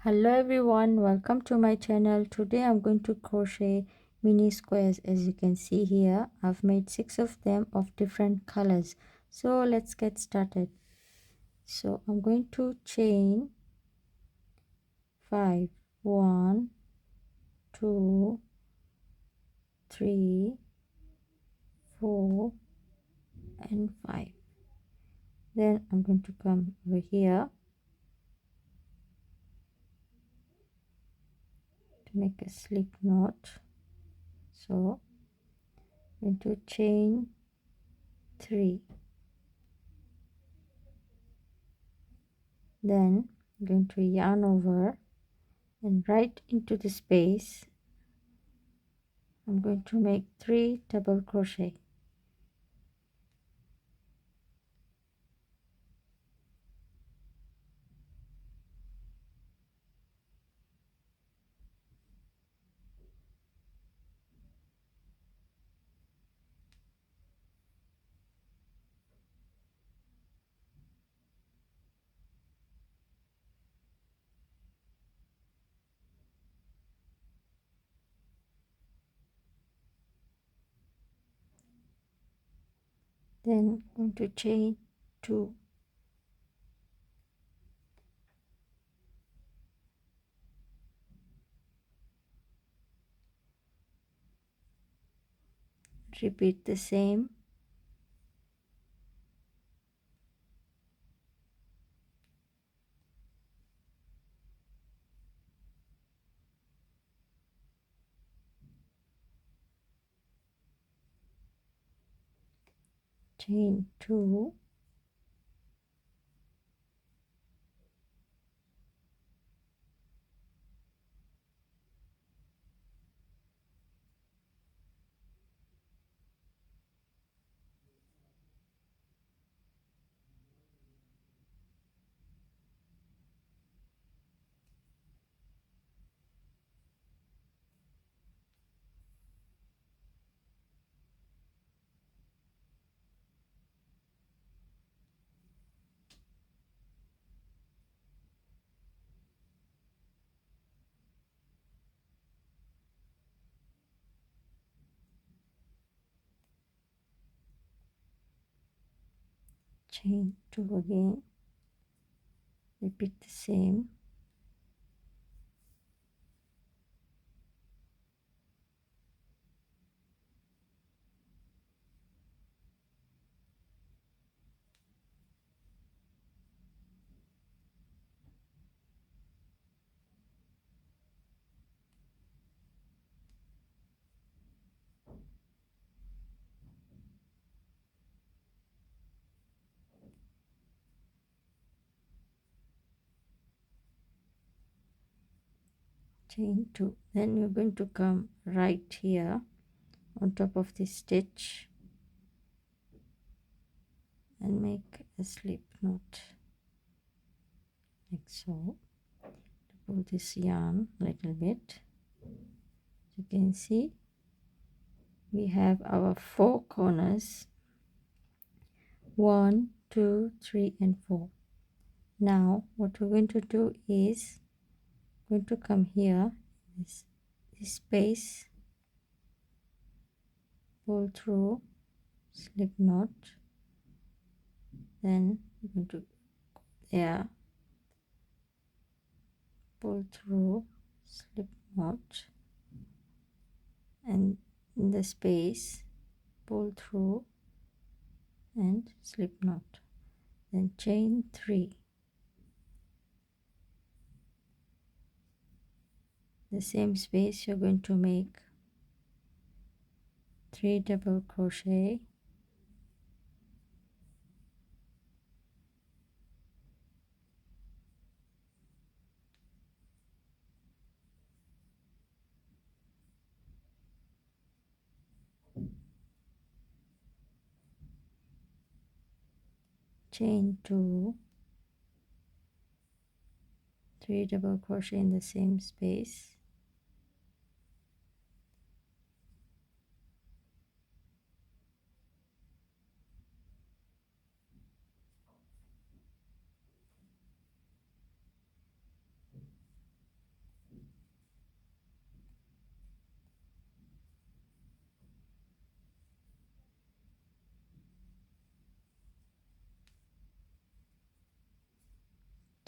Hello everyone, welcome to my channel. Today I'm going to crochet mini squares. As you can see here, I've made 6 of them of different colors. So let's get started. So I'm going to chain 5, 1, 2, 3, 4 and 5. Then I'm going to come over here to make a slip knot. So I'm going to chain 3. Then I'm going to yarn over and right into the space I'm going to make 3 double crochet. Then I'm going to chain 2. Repeat the same. Chain 2. Chain 2 again. Repeat the same. Chain 2. Then you're going to come right here on top of this stitch and make a slip knot like so. Pull this yarn a little bit. You can see we have our 4 corners, 1, 2, 3 and 4. Now what we're going to do is going to come here, this space, pull through, slip knot, then we're going to go there, pull through, slip knot, and in the space pull through and slip knot, then chain 3. The same space you're going to make 3 double crochet, chain 2, 3 double crochet in the same space,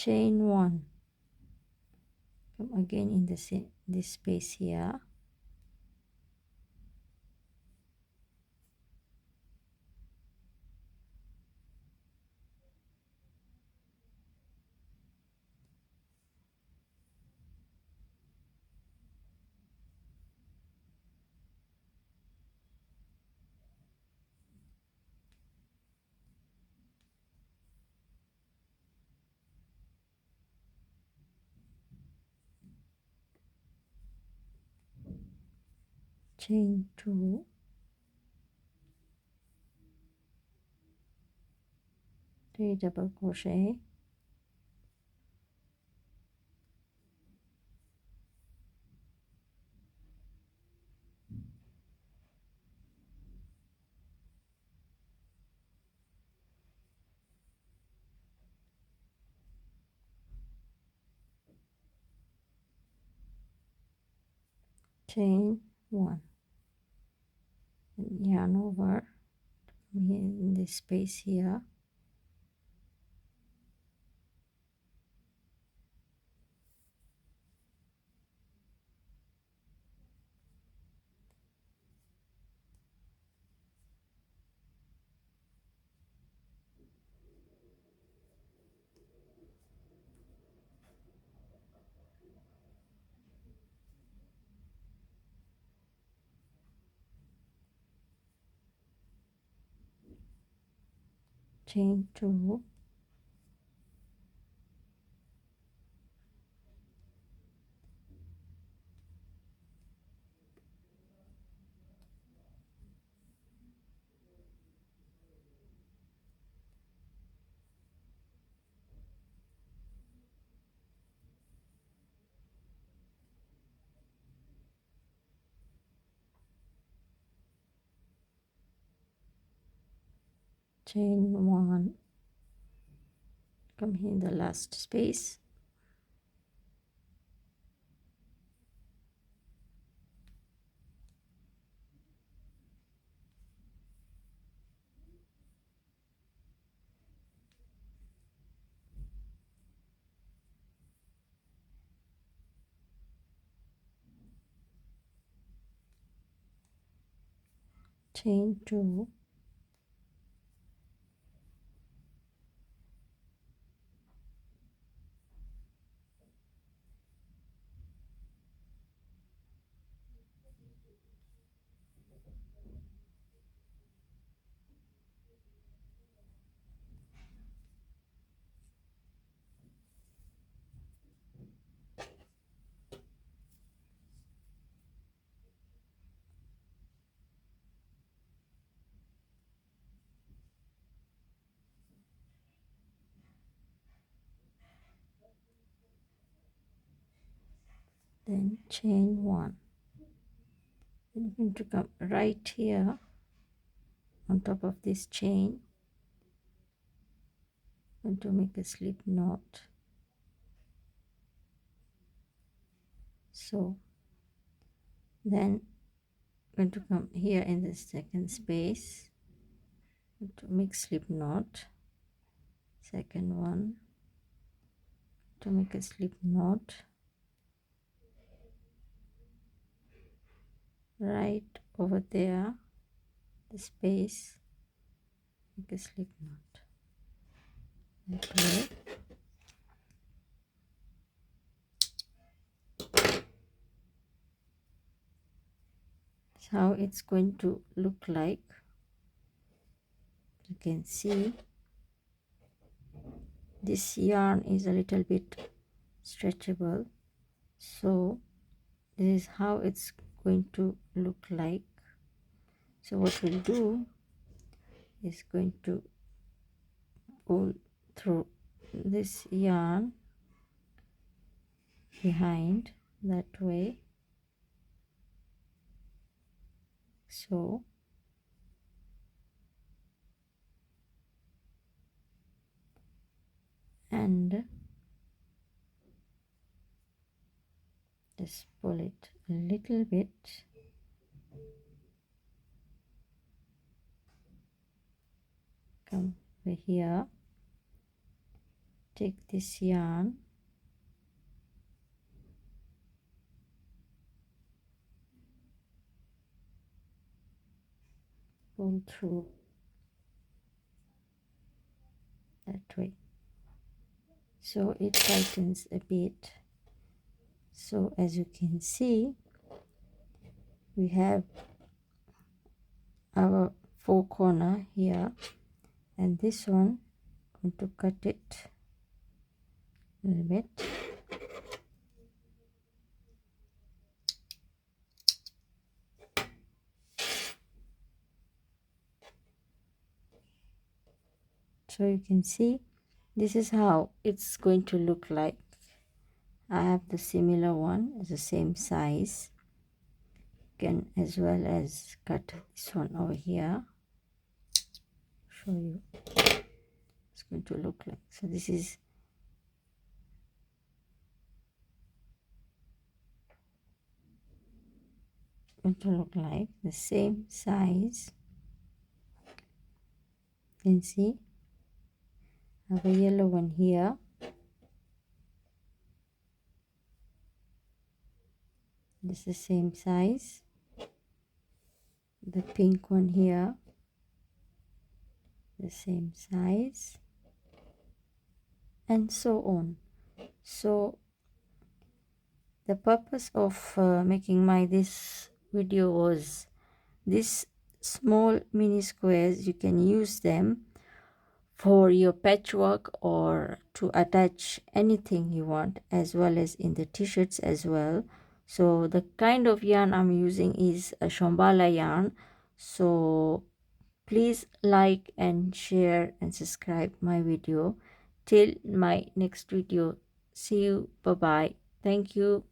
chain 1, come again in this space here, chain 2, 3 double crochet, chain 1, and yarn over in this space here, chain 2, chain 1, come here in the last space, chain 2, then chain 1. Then you're going to come right here on top of this chain, going to make a slip knot. So then going to come here in the second space, going to make slip knot, second one, to make a slip knot right over there, the space, make a slip knot. Okay. That's how it's going to look like. You can see this yarn is a little bit stretchable, so this is how it's going to look like. So what we'll do is going to pull through this yarn behind that way, so and just pull it a little bit, come over here take this yarn, pull through that way, so it tightens a bit. So as you can see, we have our four corner here, and this one, I'm going to cut it a little bit. So you can see this is how it's going to look like. I have the similar one, it's the same size. You can as well as cut this one over here. Show you it's going to look like. So this is going to look like the same size. You can see I have a yellow one here, this is the same size. The pink one here, the same size, and so on. So the purpose of making this video was these small mini squares. You can use them for your patchwork or to attach anything you want, as well as in the t-shirts as well. So the kind of yarn I'm using is a Shambhala yarn. So please like and share and subscribe my video. Till my next video, see you, bye bye, thank you.